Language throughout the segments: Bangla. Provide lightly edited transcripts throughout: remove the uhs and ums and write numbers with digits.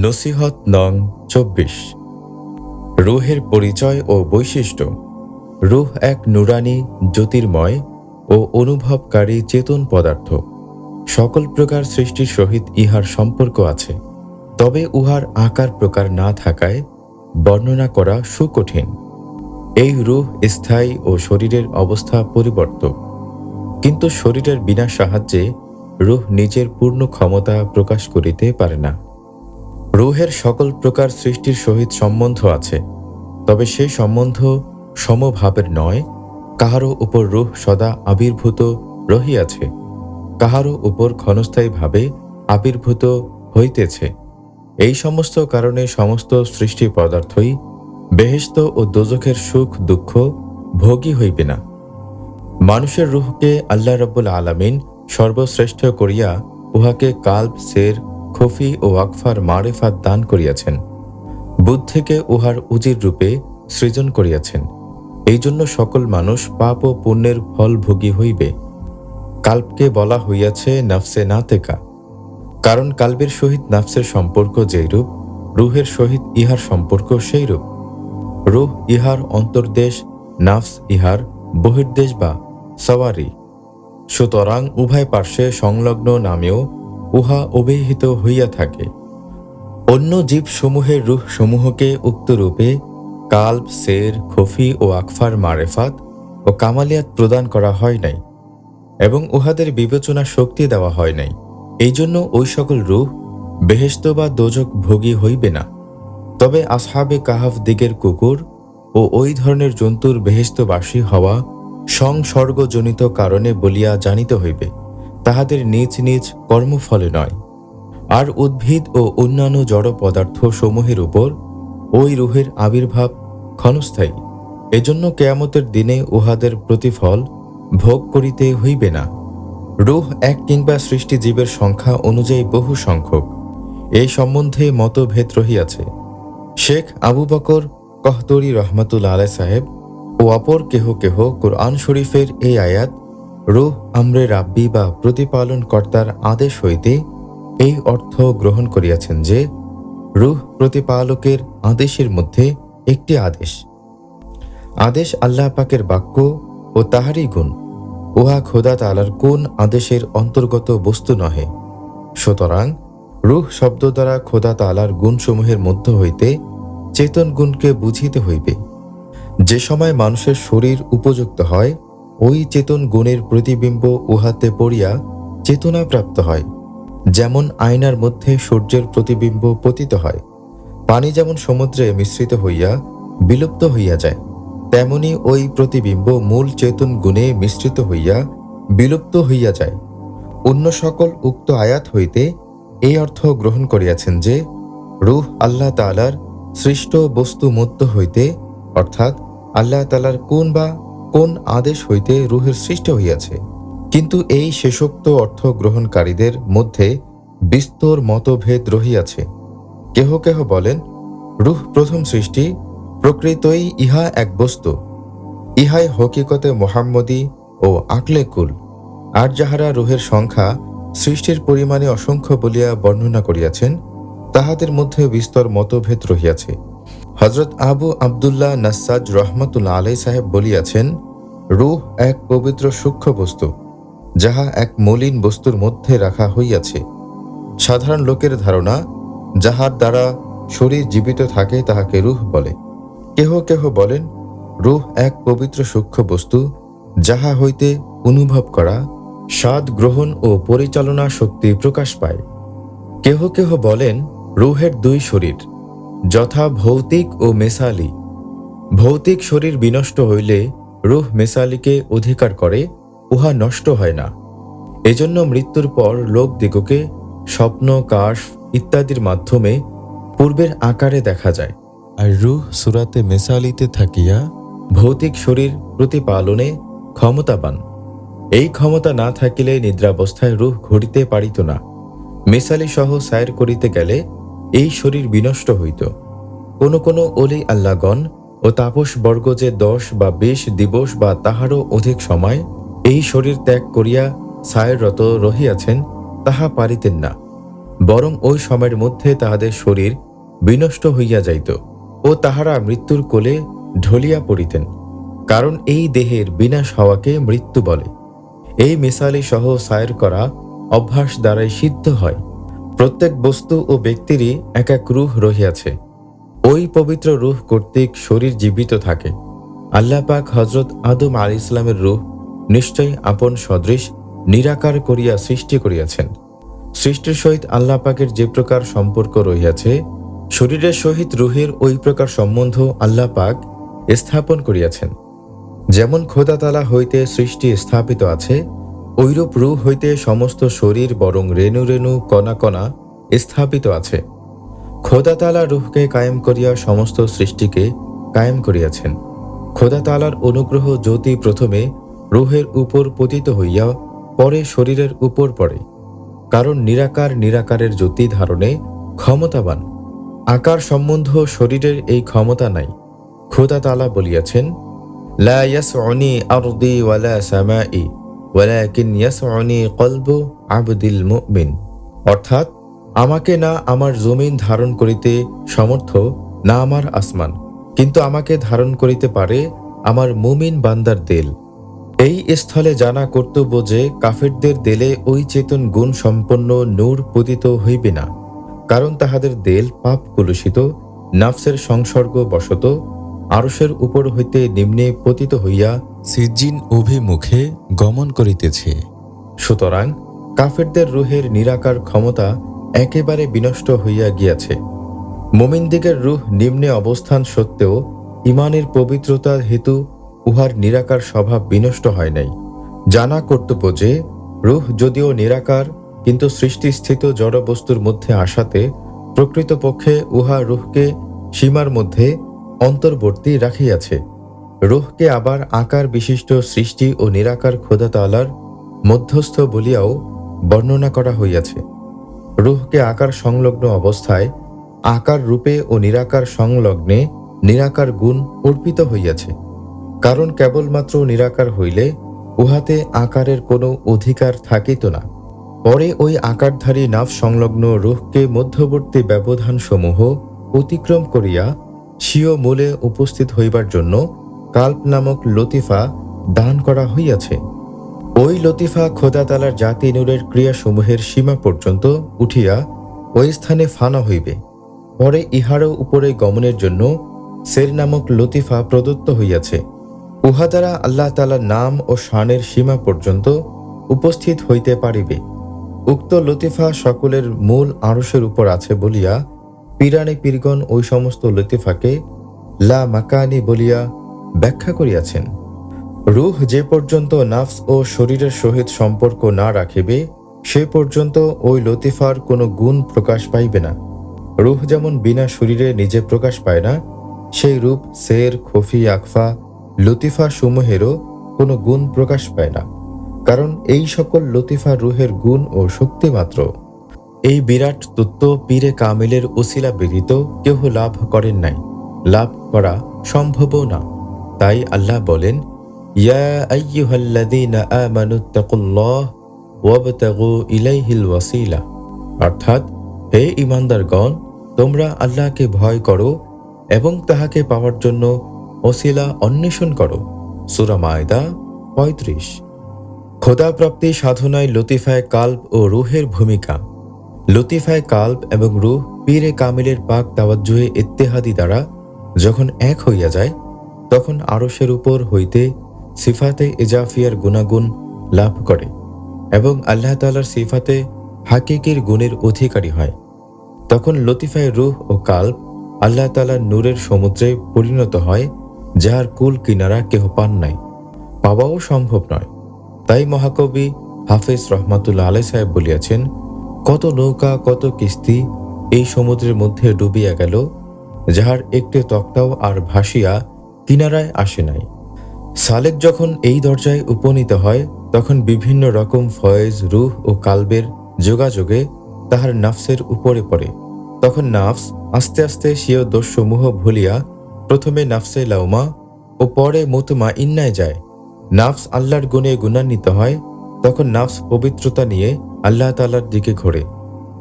নসিহত নং ২৪। রূহের পরিচয় ও বৈশিষ্ট্য। রূহ এক নুরানি, জ্যোতির্ময় ও অনুভবকারী চেতন পদার্থ। সকল প্রকার সৃষ্টির সহিত ইহার সম্পর্ক আছে, তবে উহার আকার প্রকার না থাকায় বর্ণনা করা সুকঠিন। এই রূহ স্থায়ী ও শরীরের অবস্থা পরিবর্তক, কিন্তু শরীরের বিনা সাহায্যে রূহ নিজের পূর্ণ ক্ষমতা প্রকাশ করিতে পারে না। রূহের সকল প্রকার সৃষ্টির সহিত সম্বন্ধ আছে, তবে সেই সম্বন্ধ সমভাবের নয়। কাহারও উপর রূহ সদা আবির্ভূত রহিয়াছে, কাহারও উপর ক্ষণস্থায়ীভাবে আবির্ভূত হইতেছে। এই সমস্ত কারণে সমস্ত সৃষ্টি পদার্থই বেহেশত ও দোজখের সুখ দুঃখ ভোগী হইবে না। মানুষের রূহকে আল্লাহ রাব্বুল আলামিন সর্বশ্রেষ্ঠ করিয়া উহাকে কাল্ব, সের, খফি ও ওয়াকফার মারেফাত দান করিয়াছেন। বুদ্ধিকে উহার উজির রূপে সৃজন করিয়াছেন। এই জন্য সকল মানুষ পাপ ও পুণ্যের ফল ভোগী হইবে। কাল্বকে বলা হইয়াছে নফসে নাতেকা, কারণ কাল্বের সহিত নফসের সম্পর্ক যেইরূপ, রূহের সহিত ইহার সম্পর্ক সেইরূপ। রূহ ইহার অন্তর্দেশ, নফস ইহার বহির্দেশ বা সওয়ারি। সুতরাং উভয় পার্শ্বে সংলগ্ন নামেও উহা অভিহিত হইয়া থাকে। অন্য জীবসমূহের রূহ সমূহকে উক্ত রূপে কাল্ব, সের, খফি ও আকফার মারেফাত ও কামালিয়াত প্রদান করা হয় নাই, এবং উহাদের বিবেচনা শক্তি দেওয়া হয় নাই। এই জন্য ওই সকল রূহ বেহেশত বা দোজখ ভোগী হইবে না। তবে আসহাবে কাহাফ দিগের কুকুর ও ওই ধরনের জন্তুর বেহেশতবাসী হওয়া সংসর্গজনিত কারণে বলিয়া জানিতে হইবে, তাহাদের নিজ নিজ কর্মফলে নয়। আর উদ্ভিদ ও অন্যান্য জড় পদার্থ সমূহের উপর ওই রূহের আবির্ভাব ক্ষণস্থায়ী। এজন্য কেয়ামতের দিনে উহাদের প্রতিফল ভোগ করিতে হইবে না। রূহ এক কিংবা সৃষ্টি জীবের সংখ্যা অনুযায়ী বহু সংখ্যক, এই সম্বন্ধে মতভেদ রহিয়াছে। শেখ আবু বকর কহতরি রহমাতুল্লাহ আলাইহি সাহেব ও অপর কেহ কেহ কুরআন শরীফের এই আয়াত রূহ আমরে রাব্বি বা প্রতিপালন কর্তার আদেশ হইতে এই অর্থ গ্রহণ করিয়াছেন যে রূহ প্রতিপালকের আদেশের মধ্যে একটি আদেশ। আদেশ আল্লাহ পাকের বাক্য ও তাহারই গুণ, উহা খোদা তাআলার কোন আদেশের অন্তর্গত বস্তু নহে। সুতরাং রূহ শব্দ দ্বারা খোদা তাআলার গুণসমূহের মধ্য হইতে চেতন গুণকে বুঝিতে হইবে। যে সময় মানুষের শরীর উপযুক্ত হয়, ওই চেতন গুণের প্রতিবিম্ব উহাতে পড়িয়া চেতনা প্রাপ্ত হয়। যেমন আয়নার মধ্যে সূর্যের প্রতিবিম্ব পতিত হয়, পানি যেমন সমুদ্রে মিশ্রিত হইয়া বিলুপ্ত হইয়া যায়, তেমনি ওই প্রতিবিম্ব মূল চেতন গুণে মিশ্রিত হইয়া বিলুপ্ত হইয়া যায়। অন্য সকল উক্ত আয়াত হইতে এই অর্থ গ্রহণ করিয়াছেন যে রূহ আল্লাহ তাআলার সৃষ্ট বস্তু মধ্য হইতে, অর্থাৎ আল্লাহ তাআলার কোন আদেশ হইতে রূহের সৃষ্টি হইয়াছে। কিন্তু এই শেষোক্ত অর্থ গ্রহণকারীদের মধ্যে বিস্তর মতভেদ রহিয়াছে। কেহ কেহ বলেন, রূহ প্রথম সৃষ্টি, প্রকৃতই ইহা এক বস্তু, ইহাই হকিকতে মুহাম্মদী ও আকলে কুল। আর যাহারা রূহের সংখ্যা সৃষ্টির পরিমাণে অসংখ্য বলিয়া বর্ণনা করিয়াছেন, তাহাদের মধ্যে বিস্তর মতভেদ রহিয়াছে। হযরত আবু আবদুল্লাহ নাসাজ রহমাতুল্লাহ আলাইহি সাহেব বলিয়াছেন, রূহ এক পবিত্র সূক্ষ্ম বস্তু, যাহা এক মলিন বস্তুর মধ্যে রাখা হইয়াছে। সাধারণ লোকের ধারণা, যাহার দ্বারা শরীর জীবিত থাকে তাহাকে রূহ বলে। কেহ কেহ বলেন, রূহ এক পবিত্র সূক্ষ্ম বস্তু, যাহা হইতে অনুভব করা, স্বাদ গ্রহণ ও পরিচালনা শক্তি প্রকাশ পায়। কেহ কেহ বলেন, রূহের দুই শরীর, যথা ভৌতিক ও মেসালি। ভৌতিক শরীর বিনষ্ট হইলে রূহ মেসালিকে অধিকার করে, উহা নষ্ট হয় না। এজন্য মৃত্যুর পর লোকদিগকে স্বপ্ন, কাশ ইত্যাদির মাধ্যমে পূর্বের আকারে দেখা যায়। আর রূহ সূরাতে মেসালিতে থাকিয়া ভৌতিক শরীর প্রতিপালনে ক্ষমতাবান। এই ক্ষমতা না থাকিলে নিদ্রাবস্থায় রূহ ঘটিতে পারিত না। মেসালি সহ সায়ের করিতে গেলে এই শরীর বিনষ্ট হইত। কোন অলি আল্লাহগণ ও তাপসবর্গ যে 10 বা 20 দিবস বা তাহারও অধিক সময় এই শরীর ত্যাগ করিয়া সায়েররত রহিয়াছেন, তাহা পারিতেন না। বরং ওই সময়ের মধ্যে তাহাদের শরীর বিনষ্ট হইয়া যাইত ও তাহারা মৃত্যুর কোলে ঢলিয়া পড়িতেন। কারণ এই দেহের বিনাশ হওয়াকে মৃত্যু বলে। এই মিসালি সহ সায়ের করা অভ্যাস দ্বারাই সিদ্ধ হয়। প্রত্যেক বস্তু ও ব্যক্তিরই এক এক রূহ রহিয়াছে। ওই পবিত্র রূহ কর্তৃক শরীর জীবিত থাকে। আল্লাহ পাক হজরত আদম আলাইহিস সালামের রূহ নিশ্চয় আপন সদৃশ নিরাকার করিয়া সৃষ্টি করিয়াছেন। সৃষ্টির সহিত আল্লাহ পাকের যে প্রকার সম্পর্ক রহিয়াছে, শরীরের সহিত রূহের ওই প্রকার সম্বন্ধ আল্লাহ পাক স্থাপন করিয়াছেন। যেমন খোদা তাআলা হইতে সৃষ্টি স্থাপিত আছে, ঐরূপ রূহ হইতে সমস্ত শরীর বরং রেণু রেণু কণা কণা স্থাপিত আছে। খোদা তাআলা রূহকে কায়েম করিয়া সমস্ত সৃষ্টিকে কায়েম করিয়াছেন। খোদা তাআলার অনুগ্রহ জ্যোতি প্রথমে রূহের উপর পতিত হইয়া পরে শরীরের উপর পড়ে। কারণ নিরাকার নিরাকারের জ্যোতি ধারণে ক্ষমতাবান, আকার সম্বন্ধ শরীরের এই ক্ষমতা নাই। খোদা তাআলা বলিয়াছেন, লা ইয়াসউনি আরদি ওয়ালা সামাই ওয়ালাকিন ইয়াসউনি কলবু আবদিল মুমিন। অর্থাৎ, আমাকে না আমার জমিন ধারণ করিতে সমর্থ, না আমার আসমান, কিন্তু আমাকে ধারণ করিতে পারে আমার মুমিন বান্দার দেল। এই স্থলে জানা কর্তব্য যে কাফেরদের দেলে ওই চেতন গুণ সম্পন্ন নূর পতিত হইবে না, কারণ তাহাদের দেল পাপ কলুষিত, নাফসের সংসর্গ বশত আরশের উপর হইতে নিম্নে পতিত হইয়া সিজ্জিন অভিমুখে গমন করিতেছে। সুতরাং কাফেরদের রূহের নিরাকার ক্ষমতা একেবারে বিনষ্ট হইয়া গিয়াছে। মুমিনদিগের রূহ নিম্নে অবস্থান সত্ত্বেও ইমানের পবিত্রতা হেতু উহার নিরাকার স্বভাব বিনষ্ট হয় নাই। জানা কর্তব্য যে রূহ যদিও নিরাকার, কিন্তু সৃষ্টিস্থিত জড়বস্তুর মধ্যে আসাতে প্রকৃতপক্ষে উহা রূহকে সীমার মধ্যে অন্তর্বর্তী রাখিয়াছে। রূহকে আবার আকার বিশিষ্ট সৃষ্টি ও নিরাকার খোদা তাআলার মধ্যস্থ বলিয়াও বর্ণনা করা হইয়াছে। রূহকে আকার সংলগ্ন অবস্থায় আকার রূপে ও নিরাকার সংলগ্নে নিরাকার গুণ অর্পিত হইয়াছে। কারণ কেবলমাত্র নিরাকার হইলে উহাতে আকারের কোনো অধিকার থাকিত না। পরে ওই আকারধারী নাফ সংলগ্ন রূহকে মধ্যবর্তী ব্যবধানসমূহ অতিক্রম করিয়া স্বীয় মূলে উপস্থিত হইবার জন্য কাল্প নামক লতিফা দান করা হইয়াছে। ওই লতিফা খোদা তাআলার জাতি নূরের ক্রিয়াসমূহের সীমা পর্যন্ত উঠিয়া ওই স্থানে ফানা হইবে। পরে ইহারও উপরে গমনের জন্য সের নামক লতিফা প্রদত্ত হইয়াছে। উহা দ্বারা আল্লাহ তাআলার নাম ও শানের সীমা পর্যন্ত উপস্থিত হইতে পারিবে। উক্ত লতিফা সকলের মূল আরশের উপর আছে বলিয়া পীরানে পীরগণ ওই সমস্ত লতিফাকে লা মাকানি বলিয়া ব্যাখ্যা করিয়াছেন। রূহ যে পর্যন্ত নাফস ও শরীরের সহিত সম্পর্ক না রাখিবে, সে পর্যন্ত ওই লতিফার কোনো গুণ প্রকাশ পাইবে না। রূহ যেমন বিনা শরীরে নিজে প্রকাশ পায় না, সেই রূপ সের, খফি, আকফা, লতিফা সমূহেরও কোনো গুণ প্রকাশ পায় না, কারণ এই সকল লতিফা রূহের গুণ ও শক্তি মাত্র। এই বিরাট তত্ত্ব পীরে কামিলের উসিলা ব্যতীত কেহ লাভ করেন নাই, লাভ করা সম্ভবও না। তাই আল্লাহ বলেন, ইয়া আইয়ুহাল্লাযীনা আমানুত্তাকুল্লাহ ওয়াবতাগু ইলাইহিল ওয়াসিলা। অর্থাৎ, হে ঈমানদারগণ, তোমরা আল্লাহকে ভয় করো এবং তাহাকে পাওয়ার জন্য ওসিলা অন্বেষণ করো। সূরা মায়দা ৩৫। খোদাপ্রাপ্তি সাধনায় লতিফায়ে কাল্ব ও রূহের ভূমিকা। লতিফায়ে কাল্ব এবং রূহ পীরে কামিলের পাক তাওয়াজ্জুহে ইত্তেহাদি দ্বারা যখন এক হইয়া যায়, তখন আরশের উপর হইতে সিফাতে ইজাফিয়ার গুণাগুণ লাভ করে এবং আল্লাহ তাআলার সিফাতে হাকিকির গুণের অধিকারী হয়। তখন লতিফায়ে রূহ ও কাল্ব আল্লাহ তাআলার নূরের সমুদ্রে পরিণত হয়, যাহার কুল কিনারা কেহ পান নাই, পাওয়াও সম্ভব নয়। তাই মহাকবি হাফেজ রহমাতুল্লাহ আলাইহি সাহেব বলিয়াছেন, কত নৌকা কত কিস্তি এই সমুদ্রের মধ্যে ডুবিয়া গেল, যাহার একটি তক্তাও আর ভাসিয়া কিনারায় আসে নাই। সালেক যখন এই দরজায় উপনীত হয়, তখন বিভিন্ন রকম ফয়েজ রূহ ও কালবের যোগাযোগে তাহার নাফসের উপরে পড়ে। তখন নাফস আস্তে আস্তে স্বীয় দোষসমূহ ভুলিয়া প্রথমে নাফসে লাউমা ও পরে মুতমাইন্নায় যায়। নাফস আল্লাহর গুণে গুণান্বিত হয়, তখন নাফস পবিত্রতা নিয়ে আল্লাহ তাআলার দিকে ঘোরে।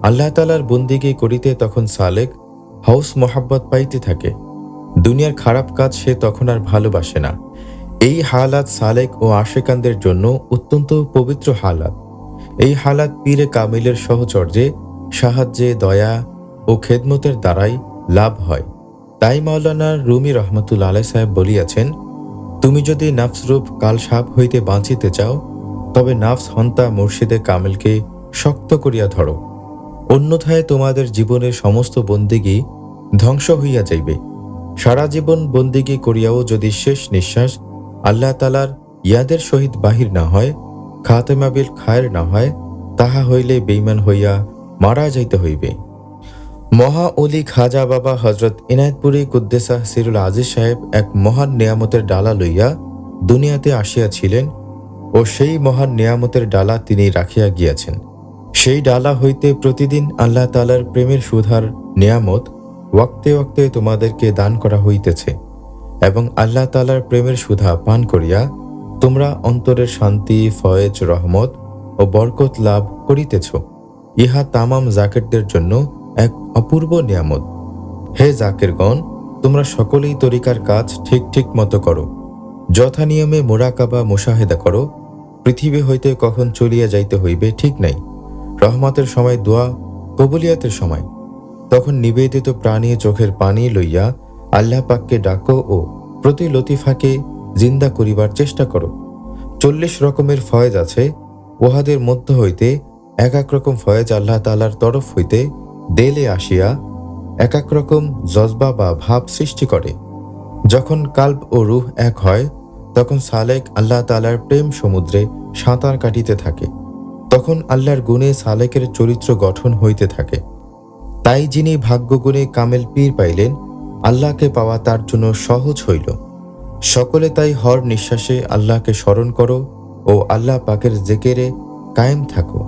আল্লাহ তাআলার বন্দিগি করিতে তখন সালেক হাউস মোহাব্বত পাইতে থাকে। দুনিয়ার খারাপ কাজ সে তখন আর ভালোবাসে না। এই হালাত সালেক ও আশেকানদের জন্য অত্যন্ত পবিত্র হালাত। এই হালাত পীরে কামিলের সহচর্যে, সাহায্যে, দয়া ও খেদমতের দ্বারাই লাভ হয়। তাই মাওলানা রুমি রহমতুল্লাহ আলাইহি সাহেব বলিয়াছেন, তুমি যদি নফসরূপ কাল সাপ হইতে বাঁচিতে চাও, তবে নফস হন্তা মুর্শিদে কামিলকে শক্ত করিয়া ধরো, অন্যথায় তোমাদের জীবনের সমস্ত বন্দিগি ধ্বংস হইয়া যাইবে। সারা জীবন বন্দিগি করিয়াও যদি শেষ নিঃশ্বাস আল্লাহ তাআলার ইয়াদের সহিত বাহির না হয়, খাতেমা বিল খায়ের না হয়, তাহা হইলে বেঈমান হইয়া মারা যাইতে হইবে। মহা অলি খাজা বাবা হজরত ইনায়েতপুরী কুদ্দেসা সিরুল আজিজ সাহেব এক মহান নেয়ামতের ডালা লইয়া দুনিয়াতে আসিয়াছিলেন ও সেই মহান নেয়ামতের ডালা তিনি রাখিয়া গিয়াছেন। সেই ডালা হইতে প্রতিদিন আল্লাহ তাআলার প্রেমের সুধার নেয়ামত ওয়াক্তে ওয়াক্তে তোমাদেরকে দান করা হইতেছে এবং আল্লাহ তাআলার প্রেমের সুধা পান করিয়া তোমরা অন্তরের শান্তি, ফয়েজ, রহমত ও বরকত লাভ করিতেছ। ইহা তামাম জাকেরদের জন্য এক অপূর্ব নিয়ামত। হে জাকেরগণ, তোমরা সকলেই তরিকার কাজ ঠিক ঠিক মতো করো, যথা নিয়মে মুরাকাবা মুশাহেদা করো। পৃথিবী হইতে কখন চলিয়া যাইতে হইবে ঠিক নাই। রহমতের সময় দোয়া কবুলিয়াতের সময়, তখন নিবেদিত প্রাণী চোখের পানি লইয়া আল্লাহ পাককে ডাকো ও প্রতি লতিফাকে জিন্দা করিবার চেষ্টা করো। 40 রকমের ফয়েজ আছে, উহাদের মধ্য হইতে এক এক রকম ফয়েজ আল্লাহ তাআলার তরফ হইতে দেলে আসিয়া এক এক রকম জজবা বা ভাব সৃষ্টি করে। যখন কাল্ব ও রূহ এক হয়, তখন সালেক আল্লাহ তাআলার প্রেম সমুদ্রে সাঁতার কাটিতে থাকে। তখন আল্লাহর গুণে সালেকের চরিত্র গঠন হইতে থাকে। তাই যিনি ভাগ্যগুণে কামেল পীর পাইলেন, আল্লাহকে পাওয়া তার জন্য সহজ হইল। সকলে তাই হর নিঃশ্বাসে আল্লাহকে স্মরণ করো ও আল্লাহ পাকের জেকেরে কায়েম থাকো।